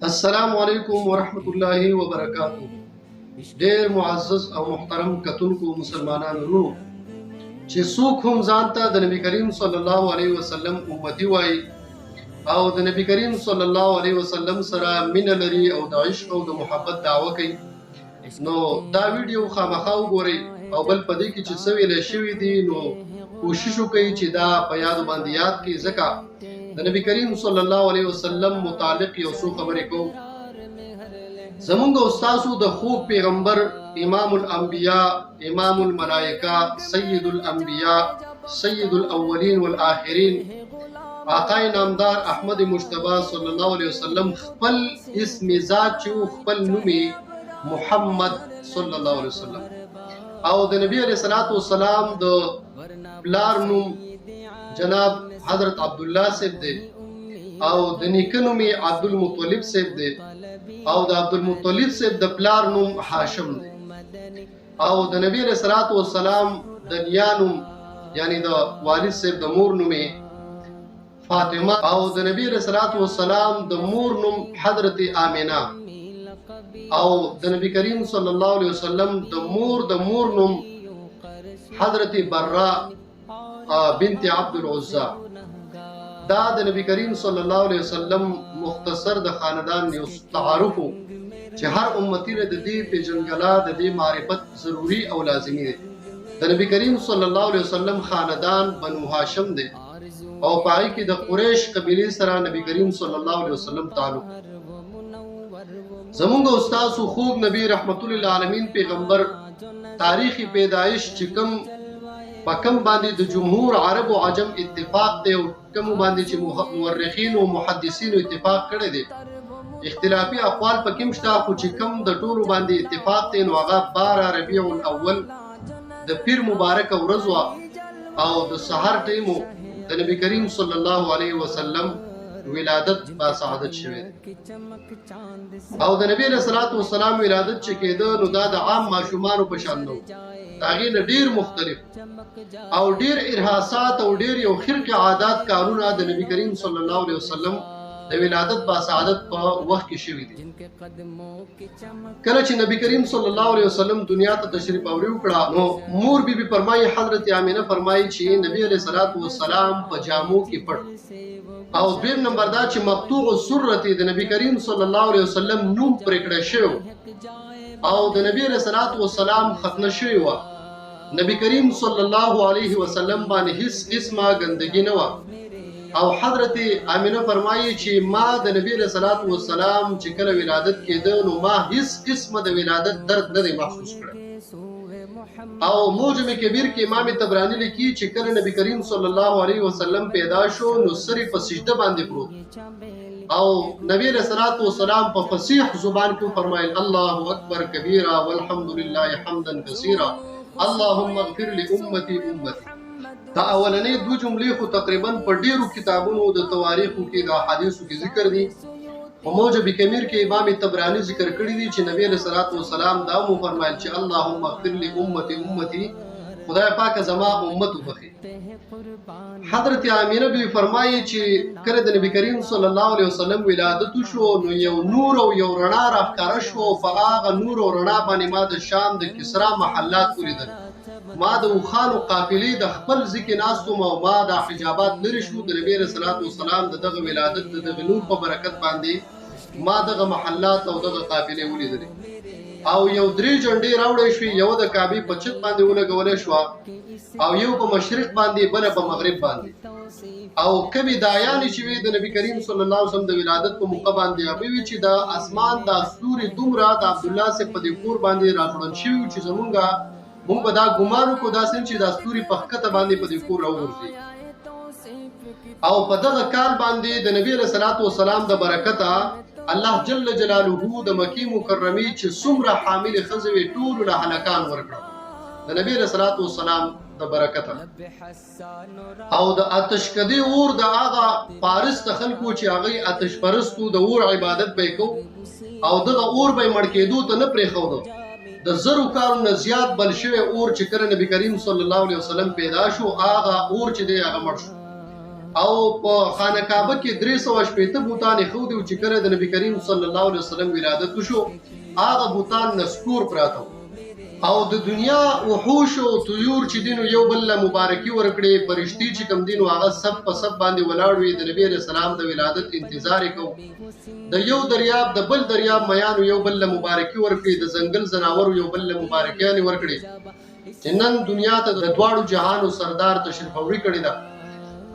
السلام علیکم ورحمت الله وبرکاتہ. ډیر معزز او محترم کتونکو مسلمانانو ورونو چې څوک هم ځان ته د نبی کریم صلی الله علیه وسلم امتی وایي او د نبی کریم صلی الله علیه وسلم سره مینه لري او د عشق او د محبت دعوه کوي، نو دا ویډیو خامخا وګورئ او بل په دې کې چې څه ویل شوي دي نو کوشش وکړئ چې دا په یاد باندې یاد کړئ، ځکه د نبی کریم صلی الله علیه وسلم متعلق یو څو خبرې کوو. زمونږ استادو د خوب پیغمبر امام الانبیاء امام الملائکه سید الانبیاء سید الاولین والآخرین آقای نامدار احمد مجتبی صلی الله علیه وسلم خپل اسم ذات چې خپل نومي محمد صلی الله علیه وسلم او د نبی علیه الصلاۃ والسلام د پلار نوم جناب حضرت عبدالله صاحب دی او د نیکه نوم عبدالمطلب صاحب دی او د عبدالمطلب صاحب د پلار نوم هاشم دی او د نبی علیه الصلاۃ والسلام د نیا نوم یعنی د والد صاحب د مور نوم فاطمه او د نبی علیه الصلاۃ والسلام د مور نوم حضرت آمنه او د نبی کریم صلی الله علیه وسلم د مور نوم حضرت برا بنت عبد العزى. دا د نبی کریم صلی الله علیه وسلم مختصر د خاندان یو تعارف چې هر امتی له د دې پیژنګلا د دې معرفت ضروری او لازمی دی. د نبی کریم صلی الله علیه وسلم خاندان بنو هاشم دی او پای کې د قریش قبیله سره نبی کریم صلی الله علیه وسلم تعلق. زمونږ استاد خوب نبی رحمت للعالمین پیغمبر تاریخی پیدایش چې کوم پکم باندې د جمهور عرب او عجم اتفاق دی او کوم باندې چې مورخین او محدثین اتفاق کړي دي. اختلافي اقوال پکې مشته خو چې کوم د ټولو باندې اتفاق دی نو هغه 12 ربيع الاول د پیر مبارک ورځ او د سحر ټیمو د نبی کریم صلی الله علیه وسلم ولادت با سعادت شوه او د نبی علیہ الصلوۃ والسلام ولادت چې کېده نو دا د عام ماشومان په شان نو داغه ډیر مختلف او ډیر ارهاسات او ډیر یو خرق عادات کارونه د نبی کریم صلی الله علیه وسلم د ولادت با سعادت په وخت کې شوي دي. کله چې نبی کریم صلی الله علیه وسلم دنیا ته تشریف اوري وکړه نو مور بیبي فرمایي حضرت آمنه فرمایي چې نبی علیہ الصلوۃ والسلام په جامو کې پټ او دویم نمبر دا چې مقطوع السرة د نبی کریم صلی الله علیه وسلم نوم پرې کړی شو او د نبی علیہ الصلوۃ والسلام ختم شوی و. نبی کریم صلی الله علیه وسلم باندې هیڅ قسمه ګندګي نه و او حضرت آمنه فرمایي چې ما د نبی علیہ الصلوۃ والسلام چې کله ولادت کېده نو ما هیڅ قسمه د ولادت درد نه محسوس کړ او موجم کبیر کې امام طبرانی لیکي چې کله نبی کریم صلی الله علیه وسلم پیدا شو نو سری په سجده باندې پروت او نبی علیہ الصلوۃ والسلام په فصیح زبان کې فرمایل الله اکبر کبیرا والحمد لله حمدا کثیرا اللهم اغفر لامتی امتی. دا اولنې دو جملې خو تقریبا په ډیرو کتابونو د تواریخو کې د احادیثو کې ذکر دي. په موجب کبیر کې امام طبرانی ذکر کړی دی چې نبی علیہ الصلوۃ والسلام دا مو فرمایل چې اللهم اغفر لامتی امتی، خدای پاک زما امت وبخي. حضرت آمنه بی فرمایي چې کله د نبی کریم صلی الله علیه وسلم ولادت شو نو یو نور او یو رڼا راښکاره شو په هغه نور او رڼا باندې ما د شام د کسرا محلات ولیدل. ما د وخانو قافلې د خپل ځکه ناستم او ما د حجابات لري شو د نبی رسول الله والسلام دغه ولادت د دغه نور په برکت باندې ما دغه محلات او دغه قافلې ولیدل او یو درې جنډې راوړې شوې، یو د کعبې په چت باندې ولګولې شو او یو په مشرق باندې بل په مغرب باندې او کمی دایان چې وي د نبی کریم صلی الله علیه وسلم د ولادت په موقع باندې هغه چې د اسمان د ستوري دومره د عبد الله سے په دې کور باندې راځون شي چې زمونږ به دا ګمان کو دا سن چې د ستوري په خکته باندې په دې کور راوځي او په دغه کال باندې د نبی رسول الله والسلام د برکته الله جل جلاله د مکی مکرمه چې څومره حامل خزوي ټول له هلاکان ورکړه د نبی رسول الله والسلام د برکته او د آتشکدي اور د هغه فارس ته خلکو چې هغه آتش پرستو د اور عبادت به کو او دغه اور به مړ کېدو ته نه پرې خو د زرو کارونه زیات بل شوی اور چې کله نبی کریم صلی الله علیه وسلم پیدا شو هغه اور چې دی هغه مړ شو او په خانه کعبه کې 380 بوتان خو دي چې کله د نبی کریم صلی الله علیه وسلم ولادت وشو هغه بوتان نسکور پراته او د دنیا وحوش او طيور چې دینو یو بل مبارکي ورکړي فرشتي چې کم دینو هغه سب په سب باندې ولاړ وي د نبی رسول الله د ولادت انتظار وکاو د یو دریاب د بل دریاب میانو یو بل مبارکي ورکړي د ځنګل زناور یو بل مبارکيان ورکړي چې نن دنیا ته د دواړو جهانو سردار تشریف اوري کړی دا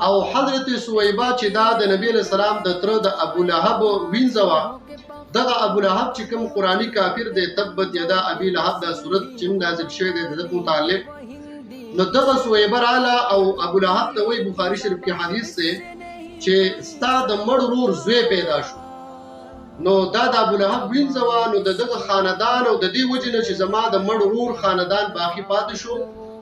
او حضرت سویبا چې دا د نبی رسول الله د تر د ابو لهب وینځوا دغه ابو لهب چې کوم قرآنی کافر دی تبت یدا ابي لهب دا صورت چې نازل شوی دی د متعلق نو دغه سویبر اعلی او ابو لهب ته وی بخاری شریف کې حدیث دی چې ستا د مړ ورور زوی پیدا شو نو دا د ابو لهب وینځوا نو دغه خاندان او د دې وجنه چې زما د مړ ورور خاندان باقی پاتې شو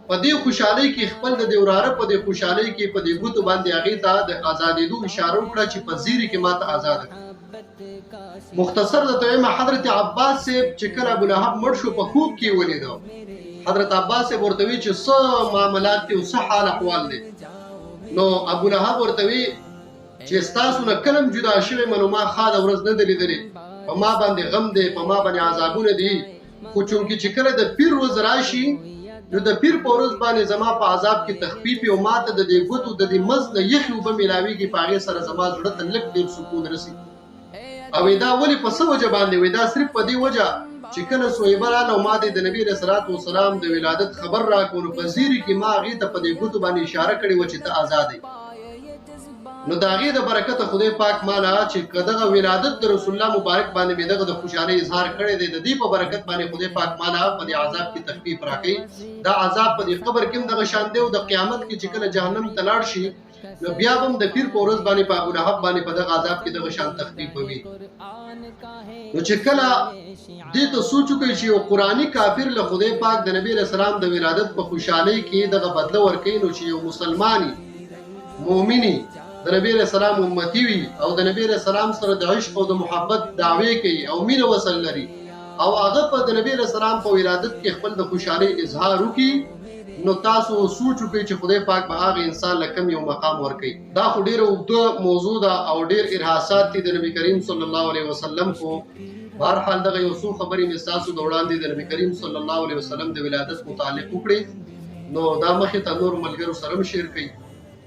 په دې خوشحالي کې خپل د وراره په دې خوشحالي کې په دې ګوتو باندې هغه ته د آزادېدو اشاره وکړه چې په زیری کې ماته آزاد مختصر د تویم حضرت عباس سے چې کله ابو لهب مړ شو په خوب کې ولیدو حضرت عباس سے ورته وی چې څه معاملات دي او څه حال احوال دي نو ابو لهب ورته وی چې تاسو نه کلم جدا شوی منو ما خاله ورځ نه دلیدلې په ما باندې غم دی په ما باندې عذابونه دي خو چونکی چې کله د پیر ورځ راشي نو د پیر په ورځ باندې زما په عذاب کې تخفیف او ماته د دې ګوتو د دې مزد یخي وب ملاویږي په هغه سره زما زړه ته لک ډیر سکون رسي او دا ولی په څه وجه باندې وې دا صرف په دې وجه چې کله سویبر او ماده د نبی رسول الله والسلام د ولادت خبر را کول په زیری کې ما غي ته په دې ګوتو باندې اشاره کړې و چې ته آزاد یې نو دا غي د برکت خدای پاک مالا چې کداغه ولادت د رسول الله مبارک باندې مې دغه د خوشالۍ اظهار کړی دی د دې په برکت باندې خدای پاک مالا په دې عذاب کې تخفیف راکړي دا عذاب په دې قبر کې دغه شان دی او د قیامت کې چې کله جهنم ته لاړ شي نو بیا هم د پیر په ورځ باندې په ابو لهب باندې په دغه عذاب کې دغه شان تخفیف وي نو چې کله دې ته سوچو کوي چې یو قرآنی کافر له خدای پاک د نبی رسول الله د ولادت په خوشحالۍ کې دغه بدله ورکړي نو چې یو مسلمانی مؤمنی د نبی رسول الله امتی وي او د نبی رسول الله سره د عشق او د محبت دعوی کوي او مینه وصل لري او هغه په د نبی رسول الله په ولادت کې خپل د خوشحالۍ اظهار وکړي نو تاسو سوچ وکړئ چې خدای پاک به هغه انسان لکم یو مقام ورکړي دا خو ډیره اوږده موضوع ده او ډیر ارهاصات دي د نبی کریم صلی الله علیه وسلم کو بهرحال دغه یو څو خبرې مې تاسو د وړاندې د نبی کریم صلی الله علیه وسلم د ولادت متعلق وکړي نو دا مخې ته نور ملګرو سره شیر کړئ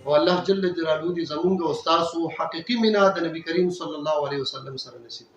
او الله جل جلاله دې زمونږ او تاسو حقيقي مینا د نبی کریم صلی الله علیه وسلم سره نصیب